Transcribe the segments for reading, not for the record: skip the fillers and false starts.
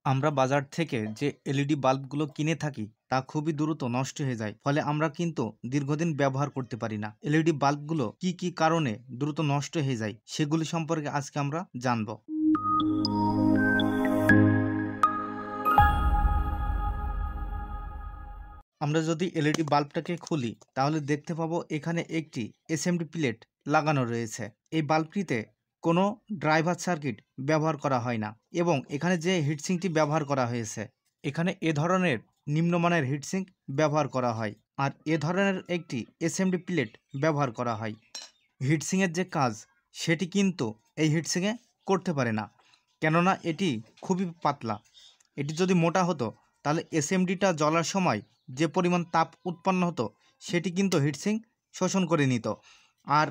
আমরা বাজার থেকে যে এলইডি বাল্বগুলো কিনে থাকি তা খুবই দ্রুত নষ্ট হয়ে যায়, ফলে আমরা কিন্তু দীর্ঘদিন ব্যবহার করতে পারি না। এলইডি বাল্বগুলো কি কি কারণে দ্রুত নষ্ট হয়ে যায় সেগুলি সম্পর্কে আজকে আমরা জানব। আমরা যদি এলইডি বাল্বটাকে খুলি তাহলে দেখতে পাবো এখানে একটি এসএমডি প্লেট লাগানো রয়েছে। এই বাল্বটিতে কোনো ড্রাইভার সার্কিট ব্যবহার করা হয় না এবং এখানে যে হিটসিঙ্কটি ব্যবহার করা হয়েছে এখানে এ ধরনের নিম্নমানের হিটসিঙ্ক ব্যবহার করা হয়, আর এ ধরনের একটি এসএমডি প্লেট ব্যবহার করা হয়। হিটসিংয়ের যে কাজ সেটি কিন্তু এই হিটসিংয়ে করতে পারে না, কেননা এটি খুবই পাতলা। এটি যদি মোটা হতো তাহলে এসএমডিটা জ্বলার সময় যে পরিমাণ তাপ উৎপন্ন হতো সেটি কিন্তু হিটসিং শোষণ করে নিত, আর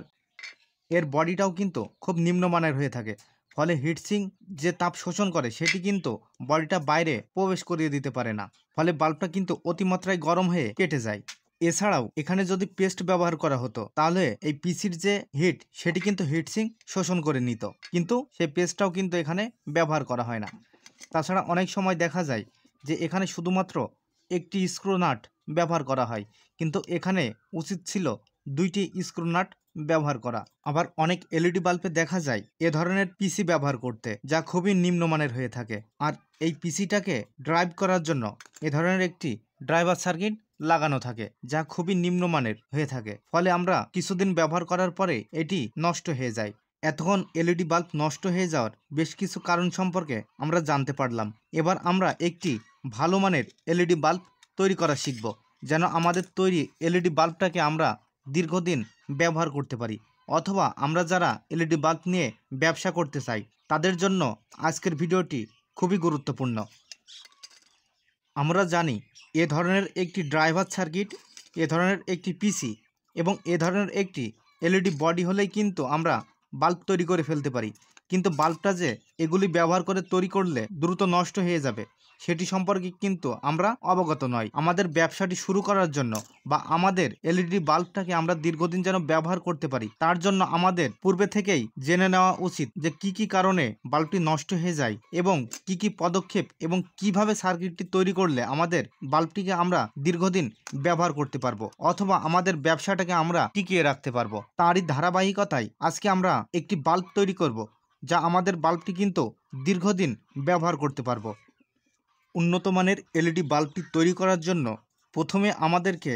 এর বডিটাও কিন্তু খুব নিম্নমানের হয়ে থাকে। ফলে হিটসিং যে তাপ শোষণ করে সেটি কিন্তু বডিটা বাইরে প্রবেশ করিয়ে দিতে পারে না, ফলে বাল্বটা কিন্তু অতিমাত্রায় গরম হয়ে কেটে যায়। এছাড়াও এখানে যদি পেস্ট ব্যবহার করা হতো তাহলে এই পিসির যে হিট সেটি কিন্তু হিটসিং শোষণ করে নিত, কিন্তু সেই পেস্টটাও কিন্তু এখানে ব্যবহার করা হয় না। তাছাড়া অনেক সময় দেখা যায় যে এখানে শুধুমাত্র একটি স্ক্রু নাট ব্যবহার করা হয়, কিন্তু এখানে উচিত ছিল দুইটি স্ক্রু নাট ব্যবহার করা। আবার অনেক এলইডি বাল্বে দেখা যায় এ ধরনের পিসি ব্যবহার করতে, যা খুবই নিম্নমানের হয়ে থাকে। আর এই পিসিটাকে ড্রাইভ করার জন্য এ ধরনের একটি ড্রাইভার সার্কিট লাগানো থাকে, যা খুবই নিম্নমানের হয়ে থাকে। ফলে আমরা কিছুদিন ব্যবহার করার পরে এটি নষ্ট হয়ে যায়। এতক্ষণ এলইডি বাল্ব নষ্ট হয়ে যাওয়ার বেশ কিছু কারণ সম্পর্কে আমরা জানতে পারলাম। এবার আমরা একটি ভালো মানের এলইডি বাল্ব তৈরি করা শিখব, যেন আমাদের তৈরি এলইডি বাল্বটাকে আমরা দীর্ঘদিন ব্যবহার করতে পারি, অথবা আমরা যারা এলইডি বাল্ব নিয়ে ব্যবসা করতে চাই তাদের জন্য আজকের ভিডিওটি খুবই গুরুত্বপূর্ণ। আমরা জানি এ ধরনের একটি ড্রাইভার সার্কিট, এ ধরনের একটি পিসি এবং এ ধরনের একটি এলইডি বডি হলেই কিন্তু আমরা বাল্ব তৈরি করে ফেলতে পারি, কিন্তু বাল্বটা যে এগুলি ব্যবহার করে তৈরি করলে দ্রুত নষ্ট হয়ে যাবে সেটি সম্পর্কে কিন্তু আমরা অবগত নই। আমাদের ব্যবসাটি শুরু করার জন্য বা আমাদের এলইডি বাল্বটাকে আমরা দীর্ঘদিন যেন ব্যবহার করতে পারি তার জন্য আমাদের পূর্বে থেকেই জেনে নেওয়া উচিত যে কি কি কারণে বাল্বটি নষ্ট হয়ে যায় এবং কি কি পদক্ষেপ এবং কিভাবে সার্কিটটি তৈরি করলে আমাদের বাল্বটিকে আমরা দীর্ঘদিন ব্যবহার করতে পারবো অথবা আমাদের ব্যবসাটাকে আমরা টিকিয়ে রাখতে পারবো। তারই ধারাবাহিকতায় আজকে আমরা একটি বাল্ব তৈরি করব, যা আমাদের বাল্বটি কিন্তু দীর্ঘদিন ব্যবহার করতে পারবো। উন্নত মানের এলইডি বাল্বটি তৈরি করার জন্য প্রথমে আমাদেরকে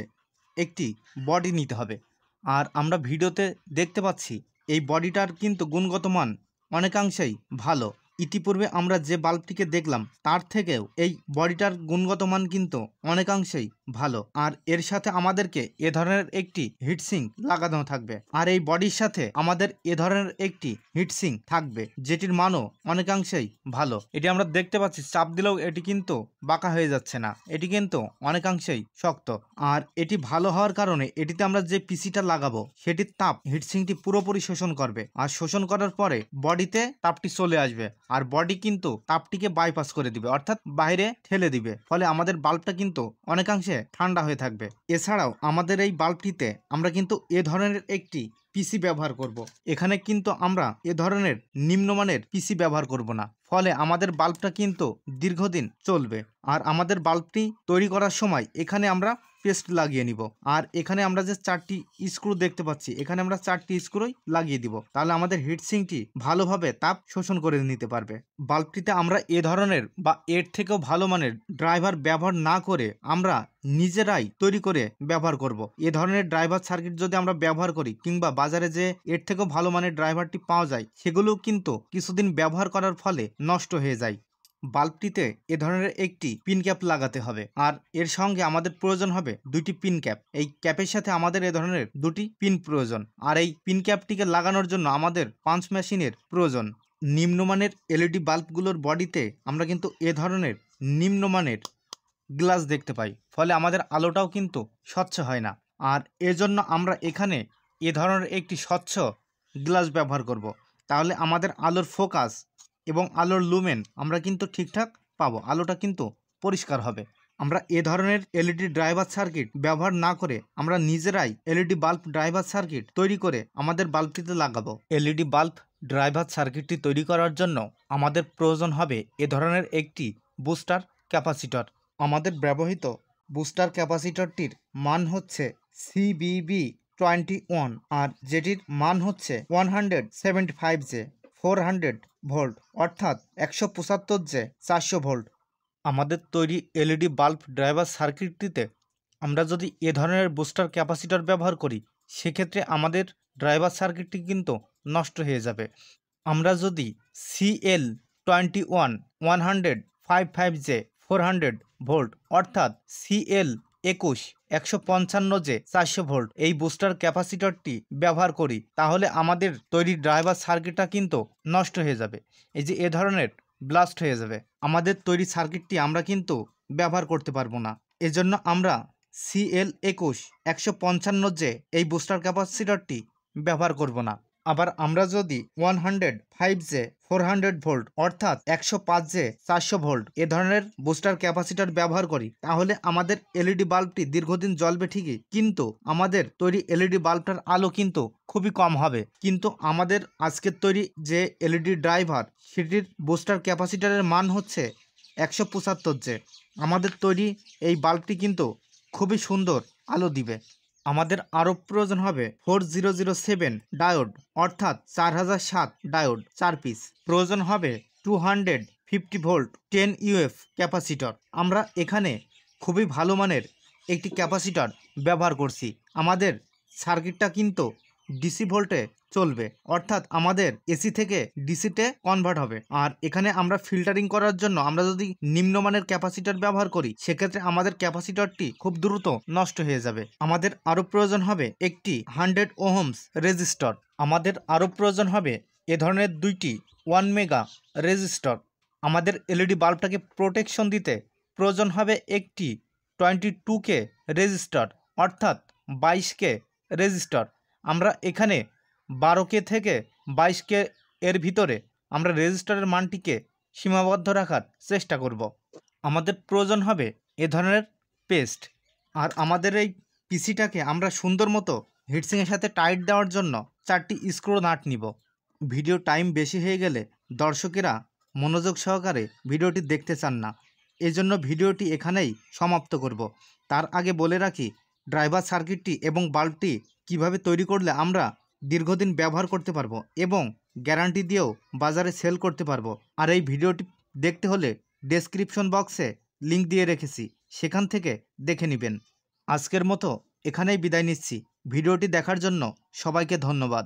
একটি বডি নিতে হবে, আর আমরা ভিডিওতে দেখতে পাচ্ছি এই বডিটার কিন্তু গুণগত মান অনেকাংশেই ভালো। ইতিপূর্বে আমরা যে বাল্বটিকে দেখলাম তার থেকেও এই বডিটার গুণগত মান কিন্তু অনেকাংশেই ভালো, আর এর সাথে আমাদেরকে এ ধরনের একটি হিটসিং লাগানো থাকবে, আর এই বডির সাথে আমাদের এ ধরনের একটি হিটসিং থাকবে যেটির মানও অনেকাংশেই ভালো। এটি আমরা দেখতে পাচ্ছি চাপ দিলেও এটি কিন্তু বাঁকা হয়ে যাচ্ছে না, এটি কিন্তু অনেকাংশেই শক্ত। আর এটি ভালো হওয়ার কারণে এটিতে আমরা যে পিসিটা লাগাবো সেটির তাপ হিটসিংটি পুরোপুরি শোষণ করবে, আর শোষণ করার পরে বডিতে তাপটি চলে আসবে আর বডি কিন্তু তাপটিকে বাইপাস করে দিবে, অর্থাৎ বাইরে ঠেলে দিবে, ফলে আমাদের বাল্বটা কিন্তু অনেকাংশে ঠান্ডা হয়ে থাকবে। এছাড়াও আমাদের এই বাল্বটিতে আমরা কিন্তু এ ধরনের একটি পিসি ব্যবহার করব। এখানে কিন্তু আমরা এ ধরনের নিম্নমানের পিসি ব্যবহার করব না, ফলে আমাদের বাল্বটা কিন্তু দীর্ঘদিন চলবে। আর আমাদের বাল্বটি তৈরি করার সময় এখানে আমরা পেস্ট লাগিয়ে নিব, আর এখানে আমরা যে 4টি স্ক্রু দেখতে পাচ্ছি এখানে আমরা 4টি স্ক্রুই লাগিয়ে দিব, তাহলে আমাদের হিটসিংটি ভালোভাবে তাপ শোষণ করে নিতে পারবে। বাল্বটিতে আমরা এ ধরনের বা এর থেকেও ভালো মানের ড্রাইভার ব্যবহার না করে আমরা নিজেরাই তৈরি করে ব্যবহার করব। এ ধরনের ড্রাইভার সার্কিট যদি আমরা ব্যবহার করি কিংবা বাজারে যে এর থেকেও ভালো মানের ড্রাইভারটি পাওয়া যায় সেগুলো কিন্তু কিছুদিন ব্যবহার করার ফলে নষ্ট হয়ে যায়। বাল্বটিতে এ ধরনের একটি পিন ক্যাপ লাগাতে হবে, আর এর সঙ্গে আমাদের প্রয়োজন হবে 2টি পিন ক্যাপ। এই ক্যাপের সাথে আমাদের এ ধরনের 2টি পিন প্রয়োজন, আর এই পিন ক্যাপটিকে লাগানোর জন্য আমাদের পাঞ্চ মেশিনের প্রয়োজন। নিম্নমানের এলইডি বাল্বগুলোর বডিতে আমরা কিন্তু এ ধরনের নিম্নমানের গ্লাস দেখতে পাই, ফলে আমাদের আলোটাও কিন্তু স্বচ্ছ হয় না, আর এজন্য আমরা এখানে এ ধরনের একটি স্বচ্ছ গ্লাস ব্যবহার করব। তাহলে আমাদের আলোর ফোকাস এবং আলোর লুমেন আমরা কিন্তু ঠিকঠাক পাবো, আলোটা কিন্তু পরিষ্কার হবে। আমরা এ ধরনের এলইডি ড্রাইভার সার্কিট ব্যবহার না করে আমরা নিজেরাই এলইডি বাল্ব ড্রাইভার সার্কিট তৈরি করে আমাদের বাল্বটিতে লাগাবো। এলইডি বাল্ব ড্রাইভার সার্কিটটি তৈরি করার জন্য আমাদের প্রয়োজন হবে এ ধরনের একটি বুস্টার ক্যাপাসিটর। আমাদের ব্যবহৃত বুস্টার ক্যাপাসিটরটির মান হচ্ছে CBB21 আর যেটির মান হচ্ছে 175J 400 ভোল্ট অর্থাৎ 175J 400 ভোল্ট। আমাদের তৈরি এলইডি বাল্ব ড্রাইভার সার্কিটটিতে আমরা যদি এ ধরনের বুস্টার ক্যাপাসিটর ব্যবহার করি সেক্ষেত্রে আমাদের ড্রাইভার সার্কিটটি কিন্তু নষ্ট হয়ে যাবে। আমরা যদি CL21 155J 400 ভোল্ট অর্থাৎ CL21 155J 400 ভোল্ট এই বুস্টার ক্যাপাসিটরটি ব্যবহার করি তাহলে আমাদের তৈরি ড্রাইভার সার্কিটটা কিন্তু নষ্ট হয়ে যাবে। এই যে এ ধরনের ব্লাস্ট হয়ে যাবে, আমাদের তৈরি সার্কিটটি আমরা কিন্তু ব্যবহার করতে পারবো না। এজন্য আমরা CL21 155J এই বুস্টার ক্যাপাসিটরটি ব্যবহার করব না। আবার আমরা যদি 105J 400 ভোল্ট অর্থাৎ 105J 400 ভোল্ট এ ধরনের বুস্টার ক্যাপাসিটর ব্যবহার করি তাহলে আমাদের এলইডি বাল্বটি দীর্ঘদিন জ্বলবে ঠিকই, কিন্তু আমাদের তৈরি এলইডি বাল্বটার আলো কিন্তু খুবই কম হবে। কিন্তু আমাদের আজকের তৈরি যে এলইডি ড্রাইভার সেটির বুস্টার ক্যাপাসিটরের মান হচ্ছে 175J। আমাদের তৈরি এই বাল্বটি কিন্তু খুবই সুন্দর আলো দিবে। আমাদের আরও প্রয়োজন হবে 4007 ডায়োড অর্থাৎ 4007 ডায়োড 4 পিস। প্রয়োজন হবে 250 ভোল্ট 10 UF ক্যাপাসিটর। আমরা এখানে খুবই ভালো মানের একটি ক্যাপাসিটর ব্যবহার করছি। আমাদের সার্কিটটা কিন্তু ডিসি ভোল্টে চলবে অর্থাৎ আমাদের এসি থেকে ডিসিতে কনভার্ট হবে। আর এখানে আমরা ফিল্টারিং করার জন্য আমরা যদি নিম্নমানের ক্যাপাসিটর ব্যবহার করি সেক্ষেত্রে আমাদের ক্যাপাসিটরটি খুব দ্রুত নষ্ট হয়ে যাবে। আমাদের আরও প্রয়োজন হবে একটি 100 ওহমস রেজিস্টর। আমাদের আরও প্রয়োজন হবে এ ধরনের দুইটি 1 মেগা রেজিস্টর। আমাদের এলইডি বাল্বটাকে প্রোটেকশন দিতে প্রয়োজন হবে একটি 22K রেজিস্টর অর্থাৎ 22K রেজিস্টর। আমরা এখানে 12K থেকে 22K এর ভিতরে আমরা রেজিস্টরের মানটিকে সীমাবদ্ধ রাখার চেষ্টা করব। আমাদের প্রয়োজন হবে এ ধরনের পেস্ট। আর আমাদের এই পিসিটাকে আমরা সুন্দর মতো হিটসিংয়ের সাথে টাইট দেওয়ার জন্য 4টি স্ক্রু নাট নিব। ভিডিও টাইম বেশি হয়ে গেলে দর্শকেরা মনোযোগ সহকারে ভিডিওটি দেখতে চান না, এজন্য ভিডিওটি এখানেই সমাপ্ত করব। তার আগে বলে রাখি ড্রাইভার সার্কিটটি এবং বাল্বটি কিভাবে তৈরি করলে আমরা দীর্ঘদিন ব্যবহার করতে পারবো এবং গ্যারান্টি দিয়েও বাজারে সেল করতে পারবো। আর এই ভিডিওটি দেখতে হলে ডেসক্রিপশন বক্সে লিংক দিয়ে রেখেছি, সেখান থেকে দেখে নেবেন। আজকের মতো এখানেই বিদায় নিচ্ছি। ভিডিওটি দেখার জন্য সবাইকে ধন্যবাদ।